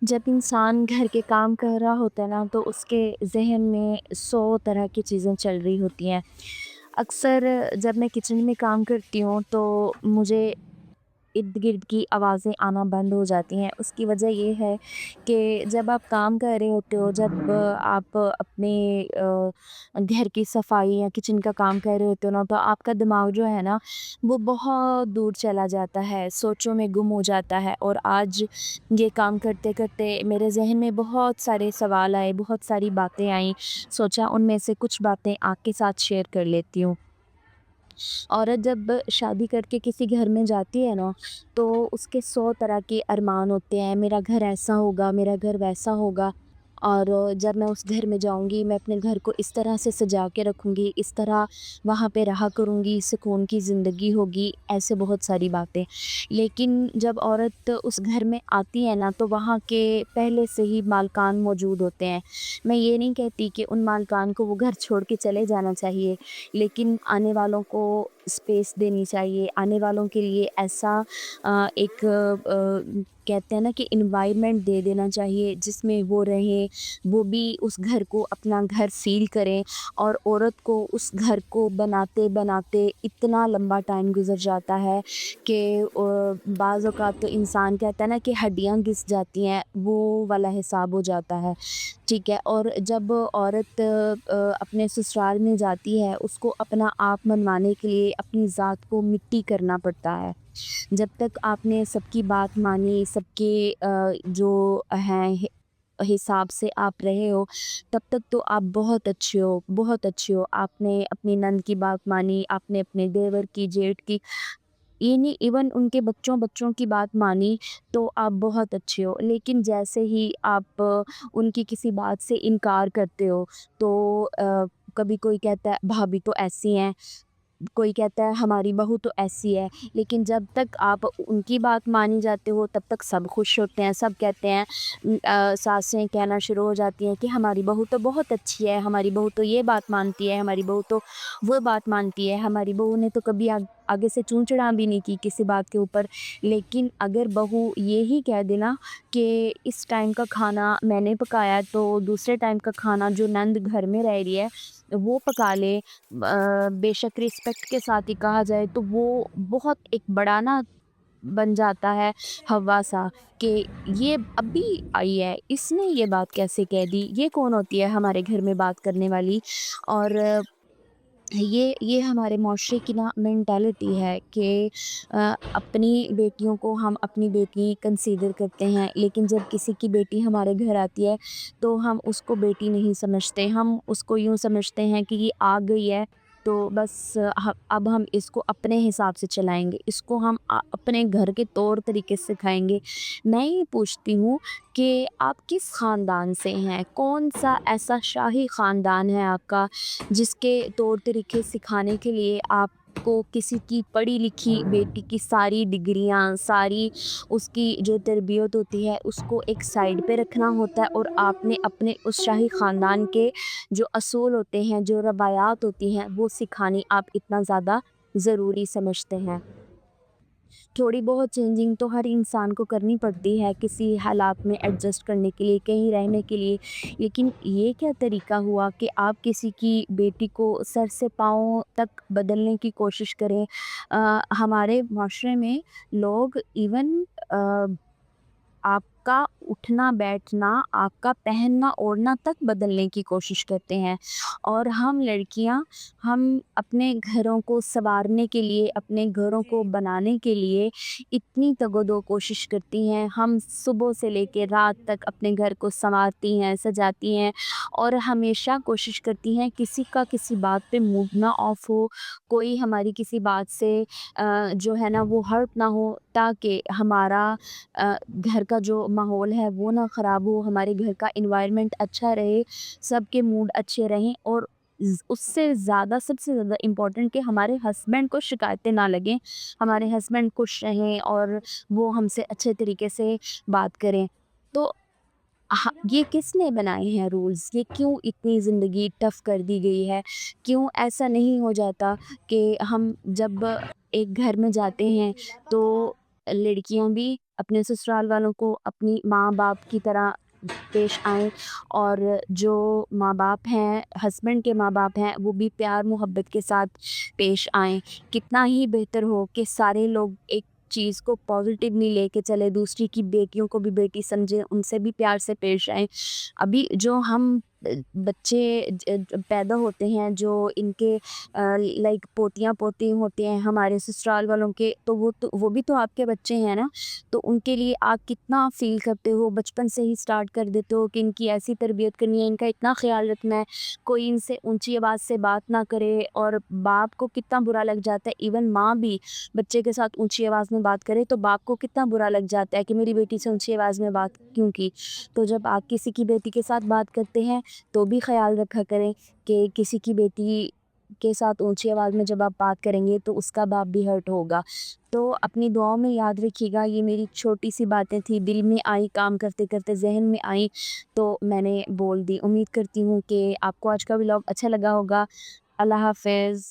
جب انسان گھر کے کام کر رہا ہوتا ہے نا تو اس کے ذہن میں 100 طرح کی چیزیں چل رہی ہوتی ہیں. اکثر جب میں کچن میں کام کرتی ہوں تو مجھے ارد گرد کی آوازیں آنا بند ہو جاتی ہیں. اس کی وجہ یہ ہے کہ جب آپ کام کر رہے ہوتے ہو، جب آپ اپنے گھر کی صفائی یا کچن کا کام کر رہے ہوتے ہو نا، تو آپ کا دماغ جو ہے نا وہ بہت دور چلا جاتا ہے، سوچوں میں گم ہو جاتا ہے. اور آج یہ کام کرتے کرتے میرے ذہن میں بہت سارے سوال آئے، بہت ساری باتیں آئیں. سوچا ان میں سے کچھ باتیں آپ کے ساتھ شیئر کر لیتی ہوں. عورت جب شادی کر کے کسی گھر میں جاتی ہے نا تو اس کے 100 طرح کے ارمان ہوتے ہیں. میرا گھر ایسا ہوگا، میرا گھر ویسا ہوگا، اور جب میں اس گھر میں جاؤں گی میں اپنے گھر کو اس طرح سے سجا کے رکھوں گی، اس طرح وہاں پہ رہا کروں گی، سکون کی زندگی ہوگی. ایسے بہت ساری باتیں. لیکن جب عورت اس گھر میں آتی ہے نا تو وہاں کے پہلے سے ہی مالکان موجود ہوتے ہیں. میں یہ نہیں کہتی کہ ان مالکان کو وہ گھر چھوڑ کے چلے جانا چاہیے، لیکن آنے والوں کو اسپیس دینی چاہیے. آنے والوں کے لیے ایسا ایک کہتے ہیں نا کہ انوائرمنٹ دے دینا چاہیے جس میں وہ رہیں، وہ بھی اس گھر کو اپنا گھر فیل کریں. اور عورت کو اس گھر کو بناتے بناتے اتنا لمبا ٹائم گزر جاتا ہے کہ بعض اوقات تو انسان کہتا ہے نا کہ ہڈیاں گھس جاتی ہیں، وہ والا حساب ہو جاتا ہے. ٹھیک ہے. اور جب عورت اپنے سسرال میں جاتی ہے اس کو اپنا آپ منوانے کے لیے اپنی ذات کو مٹی کرنا پڑتا ہے. جب تک آپ نے سب کی بات مانی، سب کے جو ہیں حساب سے آپ رہے ہو، تب تک تو آپ بہت اچھے ہو، بہت اچھے ہو. آپ نے اپنی نند کی بات مانی، آپ نے اپنے دیور کی، جیٹھ کی، یہ نہیں ایون ان کے بچوں کی بات مانی، تو آپ بہت اچھے ہو. لیکن جیسے ہی آپ ان کی کسی بات سے انکار کرتے ہو تو کبھی کوئی کہتا ہے بھابھی تو ایسی ہیں، کوئی کہتا ہے ہماری بہو تو ایسی ہے. لیکن جب تک آپ ان کی بات مانی جاتے ہو تب تک سب خوش ہوتے ہیں. سب کہتے ہیں، ساسیں کہنا شروع ہو جاتی ہیں کہ ہماری بہو تو بہت اچھی ہے، ہماری بہو تو یہ بات مانتی ہے، ہماری بہو تو وہ بات مانتی ہے، ہماری بہو نے تو کبھی آگے سے چون چڑا بھی نہیں کی کسی بات کے اوپر. لیکن اگر بہو یہی کہہ دینا کہ اس ٹائم کا کھانا میں نے پکایا تو دوسرے ٹائم کا کھانا جو نند گھر میں رہ رہی ہے وہ پکا لے، بے شک رسپیکٹ کے ساتھ ہی کہا جائے، تو وہ بہت ایک بڑا نا بن جاتا ہے ہوا سا کہ یہ ابھی آئی ہے، اس نے یہ بات کیسے کہہ دی، یہ کون ہوتی ہے ہمارے گھر میں بات کرنے والی. اور یہ ہمارے معاشرے کی نا مینٹالٹی ہے کہ اپنی بیٹیوں کو ہم اپنی بیٹی کنسیڈر کرتے ہیں، لیکن جب کسی کی بیٹی ہمارے گھر آتی ہے تو ہم اس کو بیٹی نہیں سمجھتے. ہم اس کو یوں سمجھتے ہیں کہ یہ آ گئی ہے تو بس اب ہم اس کو اپنے حساب سے چلائیں گے، اس کو ہم اپنے گھر کے طور طریقے سے سکھائیں گے. میں یہ پوچھتی ہوں کہ آپ کس خاندان سے ہیں؟ کون سا ایسا شاہی خاندان ہے آپ کا جس کے طور طریقے سکھانے کے لیے آپ کو کسی کی پڑھی لکھی بیٹی کی ساری ڈگریاں، ساری اس کی جو تربیت ہوتی ہے اس کو ایک سائڈ پہ رکھنا ہوتا ہے، اور آپ نے اپنے اس شاہی خاندان کے جو اصول ہوتے ہیں، جو روایات ہوتی ہیں، وہ سکھانی آپ اتنا زیادہ ضروری سمجھتے ہیں؟ تھوڑی بہت چینجنگ تو ہر انسان کو کرنی پڑتی ہے کسی حالات میں ایڈجسٹ کرنے کے لیے، کہیں رہنے کے لیے. لیکن یہ کیا طریقہ ہوا کہ آپ کسی کی بیٹی کو سر سے پاؤں تک بدلنے کی کوشش کریں؟ ہمارے معاشرے میں لوگ ایون آپ کا اٹھنا بیٹھنا، آپ کا پہننا اوڑھنا تک بدلنے کی کوشش کرتے ہیں. اور ہم لڑکیاں، ہم اپنے گھروں کو سنوارنے کے لیے، اپنے گھروں کو بنانے کے لیے اتنی تگودو کوشش کرتی ہیں. ہم صبح سے لے کے رات تک اپنے گھر کو سنوارتی ہیں، سجاتی ہیں، اور ہمیشہ کوشش کرتی ہیں کسی کا کسی بات پہ موڈ نہ آف ہو، کوئی ہماری کسی بات سے جو ہے نا وہ ہرٹ نہ ہو، تاکہ ہمارا گھر کا جو ماحول ہے وہ نہ خراب ہو، ہمارے گھر کا انوائرمنٹ اچھا رہے، سب کے موڈ اچھے رہیں. اور اس سے زیادہ، سب سے زیادہ امپورٹنٹ کہ ہمارے ہسبینڈ کو شکایتیں نہ لگیں، ہمارے ہسبینڈ خوش رہیں اور وہ ہم سے اچھے طریقے سے بات کریں. تو یہ کس نے بنائے ہیں رولز؟ یہ کیوں اتنی زندگی ٹف کر دی گئی ہے؟ کیوں ایسا نہیں ہو جاتا کہ ہم جب ایک گھر میں جاتے ہیں تو لڑکیاں بھی اپنے سسرال والوں کو اپنی ماں باپ کی طرح پیش آئیں، اور جو ماں باپ ہیں، ہسبینڈ کے ماں باپ ہیں، وہ بھی پیار محبت کے ساتھ پیش آئیں۔ کتنا ہی بہتر ہو کہ سارے لوگ ایک چیز کو پازیٹیولی لے کے چلے، دوسری کی بیٹیوں کو بھی بیٹی سمجھیں، ان سے بھی پیار سے پیش آئیں۔ ابھی جو ہم بچے پیدا ہوتے ہیں، جو ان کے لائک پوتیاں پوتی ہوتے ہیں ہمارے سسرال والوں کے، تو وہ بھی تو آپ کے بچے ہیں نا۔ تو ان کے لیے آپ کتنا فیل کرتے ہو، بچپن سے ہی سٹارٹ کر دیتے ہو کہ ان کی ایسی تربیت کرنی ہے، ان کا اتنا خیال رکھنا ہے، کوئی ان سے اونچی آواز سے بات نہ کرے۔ اور باپ کو کتنا برا لگ جاتا ہے، ایون ماں بھی بچے کے ساتھ اونچی آواز میں بات کرے تو باپ کو کتنا برا لگ جاتا ہے کہ میری بیٹی سے اونچی آواز میں بات کیوں کی۔ تو جب آپ کسی کی بیٹی کے ساتھ بات کرتے ہیں تو بھی خیال رکھا کریں کہ کسی کی بیٹی کے ساتھ اونچی آواز میں جب آپ بات کریں گے تو اس کا باپ بھی ہرٹ ہوگا۔ تو اپنی دعاؤں میں یاد رکھیے گا۔ یہ میری چھوٹی سی باتیں تھی، دل میں آئی، کام کرتے کرتے ذہن میں آئی تو میں نے بول دی۔ امید کرتی ہوں کہ آپ کو آج کا ولاگ اچھا لگا ہوگا۔ اللہ حافظ۔